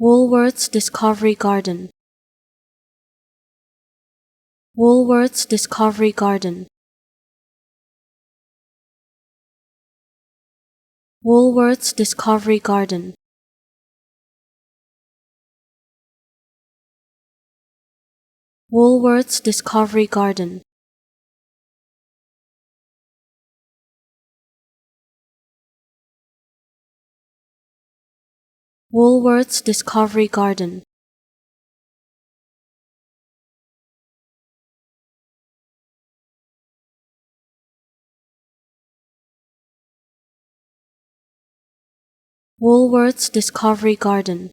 Woolworths Discovery Garden. Woolworths Discovery Garden. Woolworths Discovery Garden. Woolworths Discovery Garden. Woolworths Discovery Garden. Woolworths Discovery Garden.